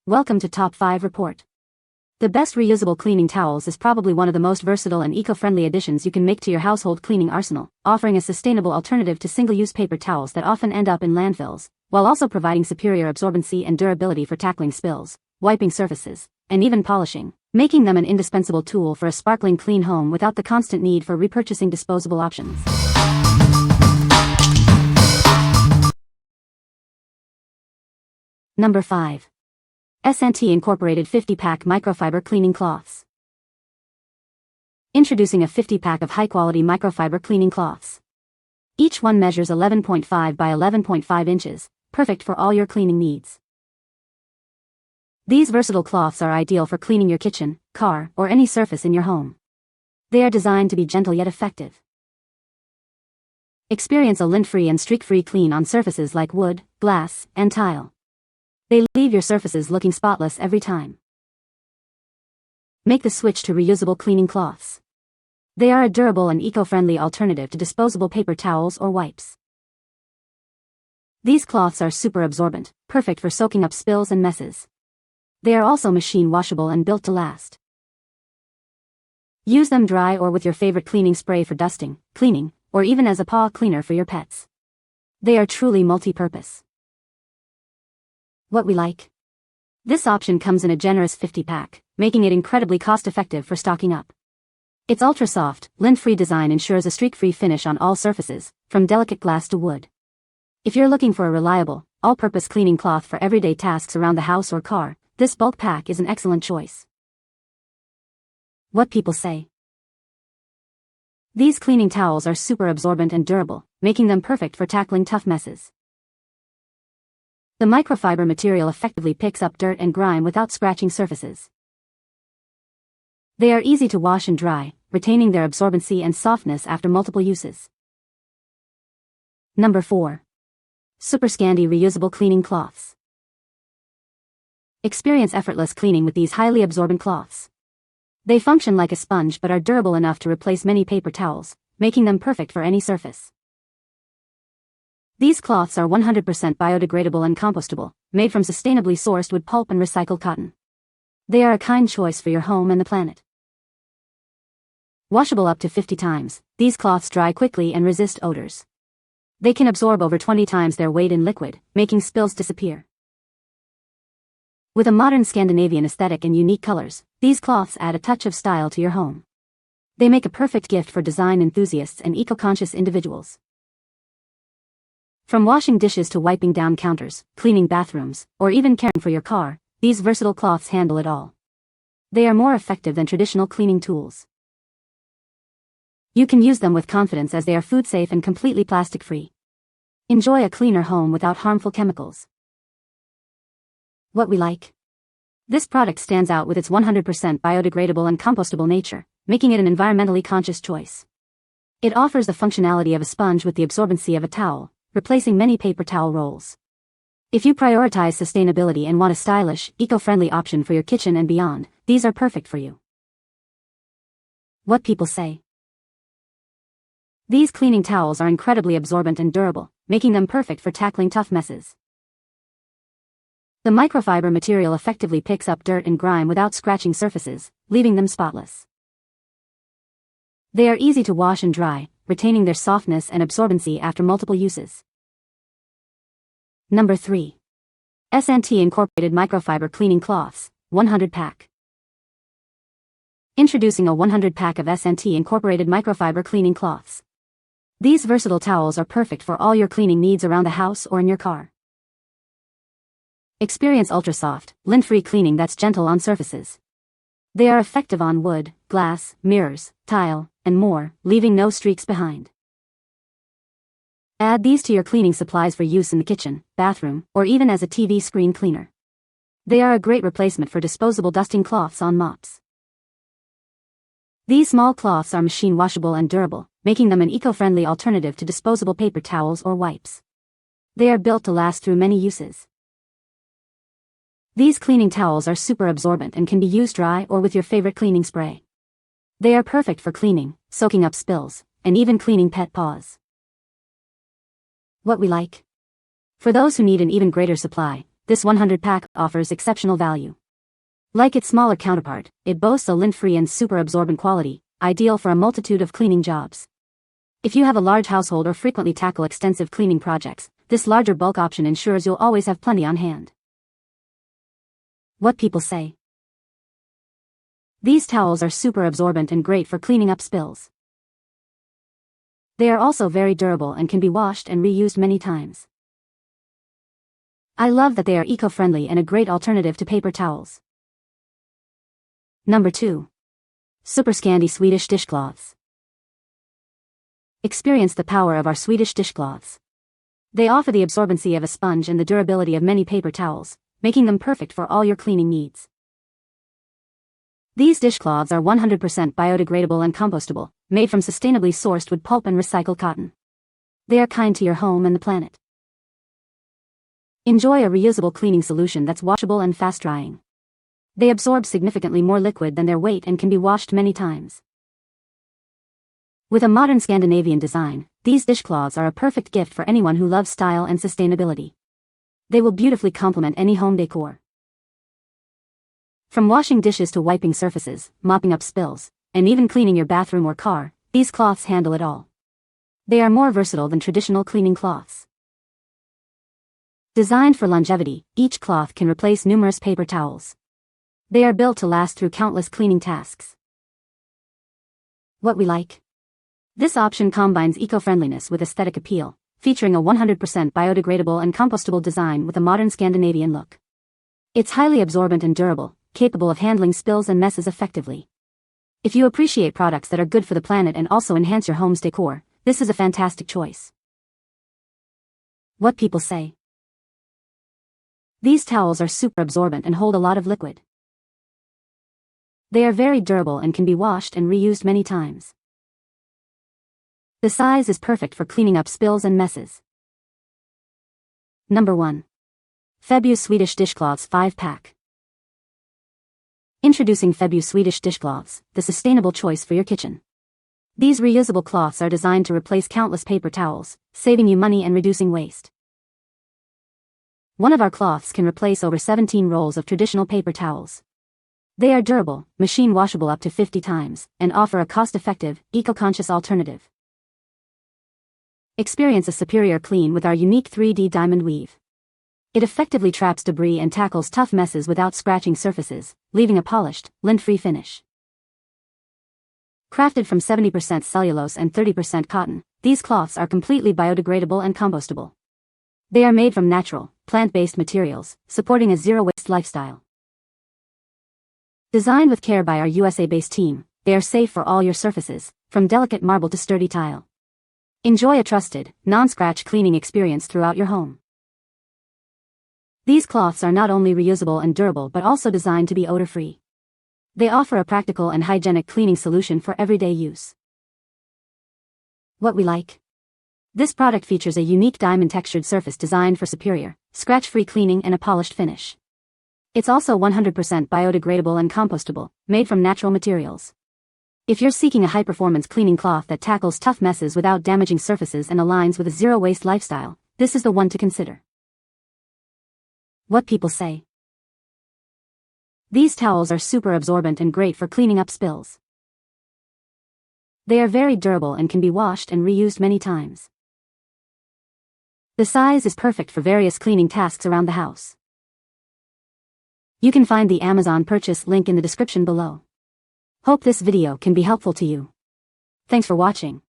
Welcome to Top 5 Report. The best reusable cleaning towels is probably one of the most versatile and eco-friendly additions you can make to your household cleaning arsenal, offering a sustainable alternative to single-use paper towels that often end up in landfills, while also providing superior absorbency and durability for tackling spills, wiping surfaces, and even polishing, making them an indispensable tool for a sparkling clean home without the constant need for repurchasing disposable options. Number 5. S&T Incorporated 50-Pack Microfiber Cleaning Cloths. Introducing a 50-pack of high-quality microfiber cleaning cloths. Each one measures 11.5 by 11.5 inches, perfect for all your cleaning needs. These versatile cloths are ideal for cleaning your kitchen, car, or any surface in your home. They are designed to be gentle yet effective. Experience a lint-free and streak-free clean on surfaces like wood, glass, and tile. They leave your surfaces looking spotless every time. Make the switch to reusable cleaning cloths. They are a durable and eco-friendly alternative to disposable paper towels or wipes. These cloths are super absorbent, perfect for soaking up spills and messes. They are also machine washable and built to last. Use them dry or with your favorite cleaning spray for dusting, cleaning, or even as a paw cleaner for your pets. They are truly multi-purpose. What we like. This option comes in a generous 50-pack, making it incredibly cost-effective for stocking up. Its ultra-soft, lint-free design ensures a streak-free finish on all surfaces, from delicate glass to wood. If you're looking for a reliable, all-purpose cleaning cloth for everyday tasks around the house or car, this bulk pack is an excellent choice. What people say. These cleaning towels are super absorbent and durable, making them perfect for tackling tough messes. The microfiber material effectively picks up dirt and grime without scratching surfaces. They are easy to wash and dry, retaining their absorbency and softness after multiple uses. Number 4. SUPERSCANDI Reusable Cleaning Cloths. Experience effortless cleaning with these highly absorbent cloths. They function like a sponge but are durable enough to replace many paper towels, making them perfect for any surface. These cloths are 100% biodegradable and compostable, made from sustainably sourced wood pulp and recycled cotton. They are a kind choice for your home and the planet. Washable up to 50 times, these cloths dry quickly and resist odors. They can absorb over 20 times their weight in liquid, making spills disappear. With a modern Scandinavian aesthetic and unique colors, these cloths add a touch of style to your home. They make a perfect gift for design enthusiasts and eco-conscious individuals. From washing dishes to wiping down counters, cleaning bathrooms, or even caring for your car, these versatile cloths handle it all. They are more effective than traditional cleaning tools. You can use them with confidence as they are food-safe and completely plastic-free. Enjoy a cleaner home without harmful chemicals. What we like. This product stands out with its 100% biodegradable and compostable nature, making it an environmentally conscious choice. It offers the functionality of a sponge with the absorbency of a towel, replacing many paper towel rolls. If you prioritize sustainability and want a stylish, eco-friendly option for your kitchen and beyond, these are perfect for you. What people say. These cleaning towels are incredibly absorbent and durable, making them perfect for tackling tough messes. The microfiber material effectively picks up dirt and grime without scratching surfaces, leaving them spotless. They are easy to wash and dry, retaining their softness and absorbency after multiple uses. Number 3. S&T Incorporated Microfiber Cleaning Cloths, 100-pack. Introducing a 100-pack of S&T Incorporated Microfiber Cleaning Cloths. These versatile towels are perfect for all your cleaning needs around the house or in your car. Experience ultra-soft, lint-free cleaning that's gentle on surfaces. They are effective on wood, glass, mirrors, tile, and more, leaving no streaks behind. Add these to your cleaning supplies for use in the kitchen, bathroom, or even as a TV screen cleaner. They are a great replacement for disposable dusting cloths on mops. These small cloths are machine washable and durable, making them an eco-friendly alternative to disposable paper towels or wipes. They are built to last through many uses. These cleaning towels are super absorbent and can be used dry or with your favorite cleaning spray. They are perfect for cleaning, soaking up spills, and even cleaning pet paws. What we like. For those who need an even greater supply, this 100-pack offers exceptional value. Like its smaller counterpart, it boasts a lint-free and super absorbent quality, ideal for a multitude of cleaning jobs. If you have a large household or frequently tackle extensive cleaning projects, this larger bulk option ensures you'll always have plenty on hand. What people say. These towels are super absorbent and great for cleaning up spills. They are also very durable and can be washed and reused many times. I love that they are eco-friendly and a great alternative to paper towels. Number 2. SUPERSCANDI Swedish Dishcloths. Experience the power of our Swedish dishcloths. They offer the absorbency of a sponge and the durability of many paper towels, making them perfect for all your cleaning needs. These dishcloths are 100% biodegradable and compostable, made from sustainably sourced wood pulp and recycled cotton. They are kind to your home and the planet. Enjoy a reusable cleaning solution that's washable and fast-drying. They absorb significantly more liquid than their weight and can be washed many times. With a modern Scandinavian design, these dishcloths are a perfect gift for anyone who loves style and sustainability. They will beautifully complement any home decor. From washing dishes to wiping surfaces, mopping up spills, and even cleaning your bathroom or car, these cloths handle it all. They are more versatile than traditional cleaning cloths. Designed for longevity, each cloth can replace numerous paper towels. They are built to last through countless cleaning tasks. What we like. This option combines eco-friendliness with aesthetic appeal, featuring a 100% biodegradable and compostable design with a modern Scandinavian look. It's highly absorbent and durable, capable of handling spills and messes effectively. If you appreciate products that are good for the planet and also enhance your home's decor, this is a fantastic choice. What people say. These towels are super absorbent and hold a lot of liquid. They are very durable and can be washed and reused many times. The size is perfect for cleaning up spills and messes. Number 1. FEBU Swedish Dishcloths 5-pack. Introducing FEBU Swedish Dishcloths, the sustainable choice for your kitchen. These reusable cloths are designed to replace countless paper towels, saving you money and reducing waste. One of our cloths can replace over 17 rolls of traditional paper towels. They are durable, machine washable up to 50 times, and offer a cost-effective, eco-conscious alternative. Experience a superior clean with our unique 3D diamond weave. It effectively traps debris and tackles tough messes without scratching surfaces, leaving a polished, lint-free finish. Crafted from 70% cellulose and 30% cotton, these cloths are completely biodegradable and compostable. They are made from natural, plant-based materials, supporting a zero-waste lifestyle. Designed with care by our USA-based team, they are safe for all your surfaces, from delicate marble to sturdy tile. Enjoy a trusted, non-scratch cleaning experience throughout your home. These cloths are not only reusable and durable but also designed to be odor-free. They offer a practical and hygienic cleaning solution for everyday use. What we like. This product features a unique diamond-textured surface designed for superior, scratch-free cleaning and a polished finish. It's also 100% biodegradable and compostable, made from natural materials. If you're seeking a high-performance cleaning cloth that tackles tough messes without damaging surfaces and aligns with a zero-waste lifestyle, this is the one to consider. What people say. These towels are super absorbent and great for cleaning up spills. They are very durable and can be washed and reused many times. The size is perfect for various cleaning tasks around the house. You can find the Amazon purchase link in the description below. Hope this video can be helpful to you. Thanks for watching.